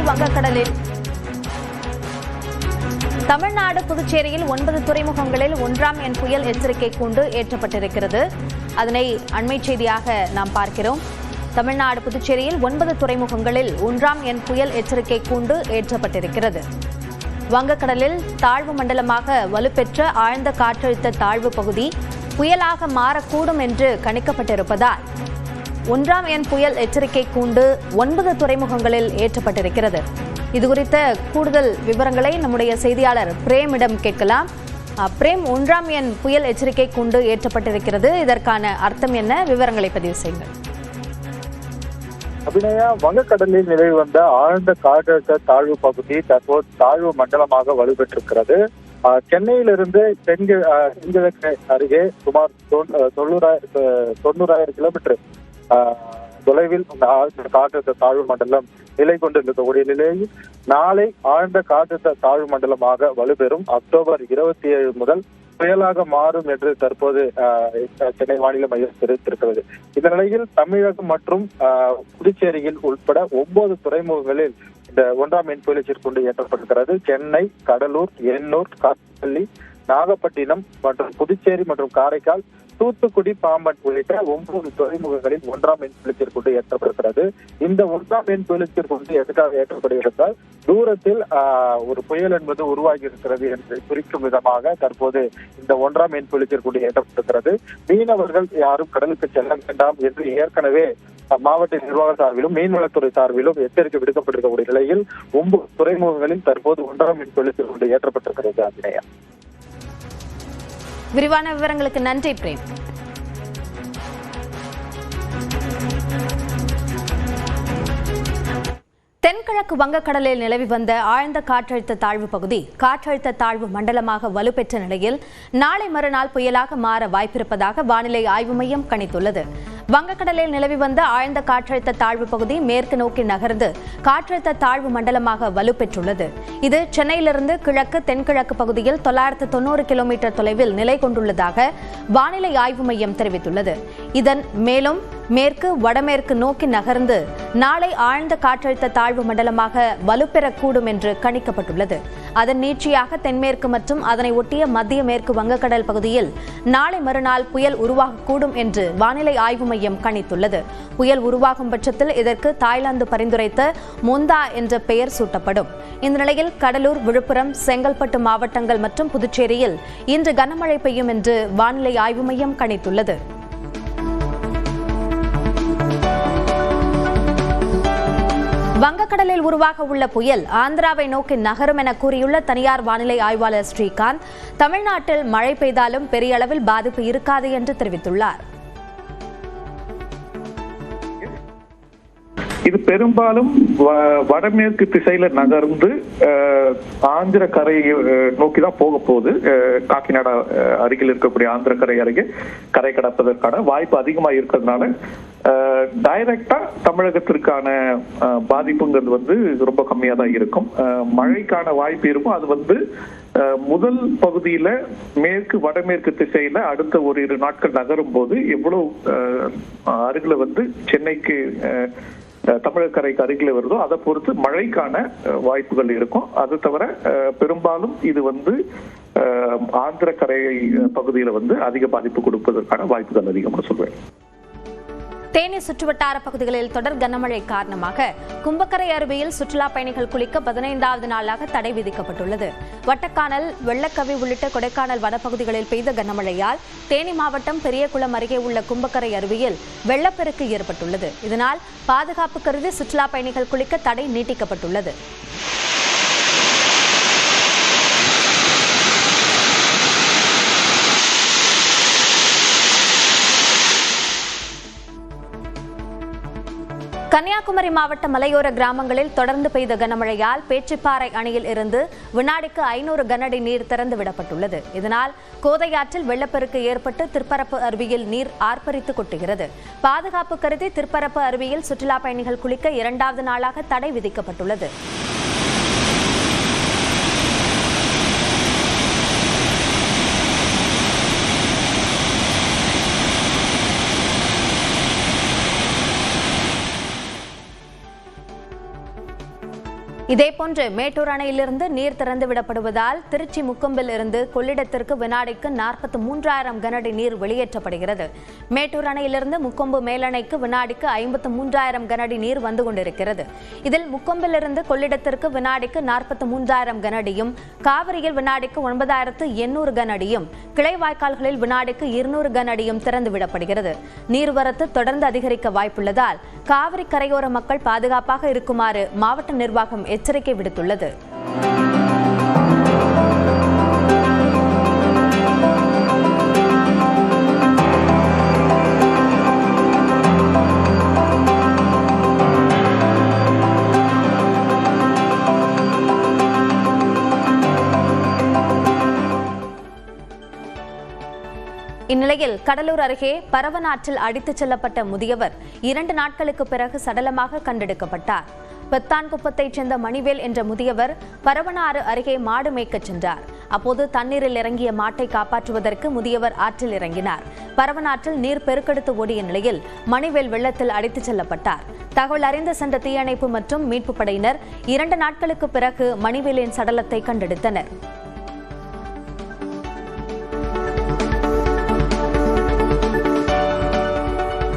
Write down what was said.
வங்கக்கடலில் தமிழ்நாடு புதுச்சேரியில் 9 துறைமுகங்களில் 1ஆம் எண் புயல் எச்சரிக்கை கூண்டு ஏற்றப்பட்டிருக்கிறது. அதனை அண்மை செய்தியாக நாம் பார்க்கிறோம். தமிழ்நாடு புதுச்சேரியில் 9 துறைமுகங்களில் 1ஆம் எண் புயல் எச்சரிக்கை கூண்டு ஏற்றப்பட்டிருக்கிறது. வங்கக்கடலில் தாழ்வு மண்டலமாக வலுப்பெற்ற ஆழ்ந்த காற்றழுத்த தாழ்வு பகுதி புயலாக மாறக்கூடும் என்று கணிக்கப்பட்டிருப்பதால் 1ஆம் எண் புயல் எச்சரிக்கை கூண்டு 9 துறைமுகங்களில் ஏற்றப்பட்டிருக்கிறது. இதுகுறித்த கூடுதல் விவரங்களை நம்முடைய செய்தியாளர் பிரேமிடம் கேட்கலாம். பிரேம், 1ஆம் எண் புயல் எச்சரிக்கை கூண்டு ஏற்றப்பட்டிருக்கிறது, இதற்கான அர்த்தம் என்ன? விவரங்களை பதிவு செய்யுங்கள். அபிநயா, வங்கக்கடலில் நிலவி வந்த ஆழ்ந்த காற்றழுத்த தாழ்வு பகுதி தற்போது தாழ்வு மண்டலமாக வலுப்பெற்றிருக்கிறது. சென்னையிலிருந்து தென்கிழக்கு அருகே சுமார் 90,000 கிலோமீட்டர் தொலைவில் ஆழ்ந்த காற்றழுத்த தாழ்வு மண்டலம் நிலை கொண்டிருக்கக்கூடிய நிலையில் நாளை ஆழ்ந்த காற்றழுத்த தாழ்வு மண்டலமாக வலுப்பெறும். அக்டோபர் 27 முதல் புயலாக மாறும் என்று தற்போது சென்னை வானிலை மையம் தெரிவித்திருக்கிறது. இந்த நிலையில் தமிழகம் மற்றும் புதுச்சேரியில் உட்பட 9 துறைமுகங்களில் இந்த 1ஆம் எண் புயல் எச்சரிக்கை ஏற்றப்பட்டிருக்கிறது. சென்னை, கடலூர், எண்ணூர், காட்பாடி, நாகப்பட்டினம் மற்றும் புதுச்சேரி மற்றும் காரைக்கால், தூத்துக்குடி, பாம்பன் உள்ளிட்ட 9 துறைமுகங்களில் 1ஆம் எண் புயல் எச்சரிக்கை ஏற்றப்பட்டிருக்கிறது. இந்த 1ஆம் எண் புயல் எச்சரிக்கை எதற்காக ஏற்றப்படுகிறது? தூரத்தில் ஒரு புயல் என்பது உருவாகி இருக்கிறது என்று குறிக்கும் விதமாக தற்போது இந்த 1ஆம் எண் புயல் எச்சரிக்கை ஏற்றப்பட்டிருக்கிறது. மீனவர்கள் யாரும் கடலுக்கு செல்ல வேண்டாம் என்று ஏற்கனவே மாவட்ட நிர்வாக சார்பிலும் மீன்வளத்துறை சார்பிலும் எச்சரிக்கை விடுக்கப்பட்டிருக்கக்கூடிய நிலையில் 9 துறைமுகங்களில் தற்போது 1ஆம் எண் புயல் எச்சரிக்கை ஏற்றப்பட்டிருக்கிறது. அபிநயா, விரிவான விவரங்களுக்கு நன்றி பிரேம். தென்கிழக்கு வங்கக்கடலில் நிலவி வந்த ஆழ்ந்த காற்றழுத்த தாழ்வு பகுதி காற்றழுத்த தாழ்வு மண்டலமாக வலுப்பெற்ற நிலையில் நாளை மறுநாள் புயலாக மாற வாய்ப்பிருப்பதாக வானிலை ஆய்வு மையம் கணித்துள்ளது. வங்கக்கடலில் நிலவி வந்த ஆழ்ந்த காற்றழுத்த தாழ்வு பகுதி மேற்கு நோக்கி நகர்ந்து காற்றழுத்த தாழ்வு மண்டலமாக வலுப்பெற்றுள்ளது. இது சென்னையிலிருந்து கிழக்கு தென்கிழக்கு பகுதியில் 990 கிலோமீட்டர் தொலைவில் நிலை கொண்டுள்ளதாக வானிலை ஆய்வு மையம் தெரிவித்துள்ளது. இதன் மேலும் மேற்கு வடமேற்கு நோக்கி நகர்ந்து நாளை ஆழ்ந்த காற்றழுத்த தாழ்வு மண்டலமாக வலுப்பெறக்கூடும் என்று கணிக்கப்பட்டுள்ளது. அதன் நீட்சியாக தென்மேற்கு மற்றும் அதனை ஒட்டிய மத்திய மேற்கு வங்கக்கடல் பகுதியில் நாளை மறுநாள் புயல் உருவாகக்கூடும் என்று வானிலை ஆய்வு மையம் கணித்துள்ளது. புயல் உருவாகும் பட்சத்தில் இதற்கு தாய்லாந்து பரிந்துரைத்த மொந்தா என்ற பெயர் சூட்டப்படும். இந்த நிலையில் கடலூர், விழுப்புரம், செங்கல்பட்டு மாவட்டங்கள் மற்றும் புதுச்சேரியில் இன்று கனமழை பெய்யும் என்று வானிலை ஆய்வு மையம் கணித்துள்ளது. வங்கக்கடலில் உருவாக உள்ள புயல் ஆந்திராவை நோக்கி நகரும் என கூறியுள்ள தனியார் வானிலை ஆய்வாளர் ஸ்ரீகாந்த், தமிழ்நாட்டில் மழை பெய்தாலும் பெரிய அளவில் பாதிப்பு இருக்காது என்று தெரிவித்துள்ளார். இது பெரும்பாலும் வடமேற்கு திசையில நகர்ந்து ஆந்திர கரையை நோக்கி தான் போக போகுது. காக்கிநாடா அருகில் இருக்கக்கூடிய ஆந்திர கரை அருகே கரை கடப்பதற்கான வாய்ப்பு அதிகமாக இருக்கிறதுனால டைரக்டா தமிழகத்திற்கான பாதிப்புங்கிறது ரொம்ப கம்மியா தான் இருக்கும். மழைக்கான வாய்ப்பு இருக்கும். அது முதல் பகுதியில மேற்கு வடமேற்கு திசையில அடுத்த ஒரு 2 நாட்கள் நகரும் போது எவ்வளவு அருகில சென்னைக்கு தமிழக கரைக்கு அருகில வருதோ அதை பொறுத்து மழைக்கான வாய்ப்புகள் இருக்கும். அது தவிர பெரும்பாலும் இது ஆந்திர கரை பகுதியில அதிக பாதிப்பு கொடுப்பதற்கான வாய்ப்புகள் அதிகமாக சொல்வேன். தேனி சுற்றுவட்டார பகுதிகளில் தொடர் கனமழை காரணமாக கும்பக்கரை அருவியில் சுற்றுலா பயணிகள் குளிக்க 15வது நாளாக தடை விதிக்கப்பட்டுள்ளது. வட்டக்கானல், வெள்ளக்கவி உள்ளிட்ட கொடைக்கானல் வனப்பகுதிகளில் பெய்த கனமழையால் தேனி மாவட்டம் பெரியகுளம் அருகே உள்ள கும்பக்கரை அருவியில் வெள்ளப்பெருக்கு ஏற்பட்டுள்ளது. இதனால் பாதுகாப்பு கருதி சுற்றுலா பயணிகள் குளிக்க தடை நீட்டிக்கப்பட்டுள்ளது. கன்னியாகுமரி மாவட்ட மலையோர கிராமங்களில் தொடர்ந்து பெய்த கனமழையால் பேச்சிப்பாறை அணையில் இருந்து வினாடிக்கு 500 கனஅடி நீர் திறந்து விடப்பட்டுள்ளது. இதனால் கோதையாற்றில் வெள்ளப்பெருக்கு ஏற்பட்டு திருப்பரப்பு அருவியில் நீர் ஆர்ப்பரித்து கொட்டுகிறது. பாதுகாப்பு கருதி திருப்பரப்பு அருவியில் சுற்றுலா பயணிகள் குளிக்க 2வது நாளாக தடை விதிக்கப்பட்டுள்ளது. இதேபோன்று மேட்டூர் அணையிலிருந்து நீர் திறந்து விடப்படுவதால் திருச்சி முக்கொம்பில் இருந்து கொள்ளிடத்திற்கு வினாடிக்கு 43,000 கனஅடி நீர் வெளியேற்றப்படுகிறது. மேட்டூர் அணையிலிருந்து முக்கொம்பு மேலணைக்கு வினாடிக்கு 53,000 கனஅடி நீர் வந்து கொண்டிருக்கிறது. இதில் முக்கொம்பிலிருந்து கொள்ளிடத்திற்கு வினாடிக்கு 43,000 கனஅடியும், காவிரியில் வினாடிக்கு 9,800 கனஅடியும், கிளை வாய்க்கால்களில் வினாடிக்கு 200 கனஅடியும் திறந்து விடப்படுகிறது. நீர்வரத்து தொடர்ந்து அதிகரிக்க வாய்ப்புள்ளதால் காவிரி கரையோர மக்கள் பாதுகாப்பாக இருக்குமாறு மாவட்ட நிர்வாகம் எச்சரிக்கை விடுத்துள்ளது. இந்நிலையில் கடலூர் அருகே பரவனாற்றில் அடித்துச் செல்லப்பட்ட முதியவர் 2 நாட்களுக்கு பிறகு சடலமாக கண்டெடுக்கப்பட்டார். பெத்தான்குப்பத்தைச் சேர்ந்த மணிவேல் என்ற முதியவர் பரவனாறு அருகே மாடு மேய்க்கச் சென்றார். அப்போது தண்ணீரில் இறங்கிய மாட்டை காப்பாற்றுவதற்கு முதியவர் ஆற்றில் இறங்கினார். பரவனாற்றில் நீர் பெருக்கெடுத்து ஓடிய நிலையில் மணிவேல் வெள்ளத்தில் அடித்துச் செல்லப்பட்டார். தகவல் அறிந்து சென்ற தீயணைப்பு மற்றும் மீட்புப் படையினர் 2 நாட்களுக்கு பிறகு மணிவேலின் சடலத்தை கண்டெடுத்தனர்.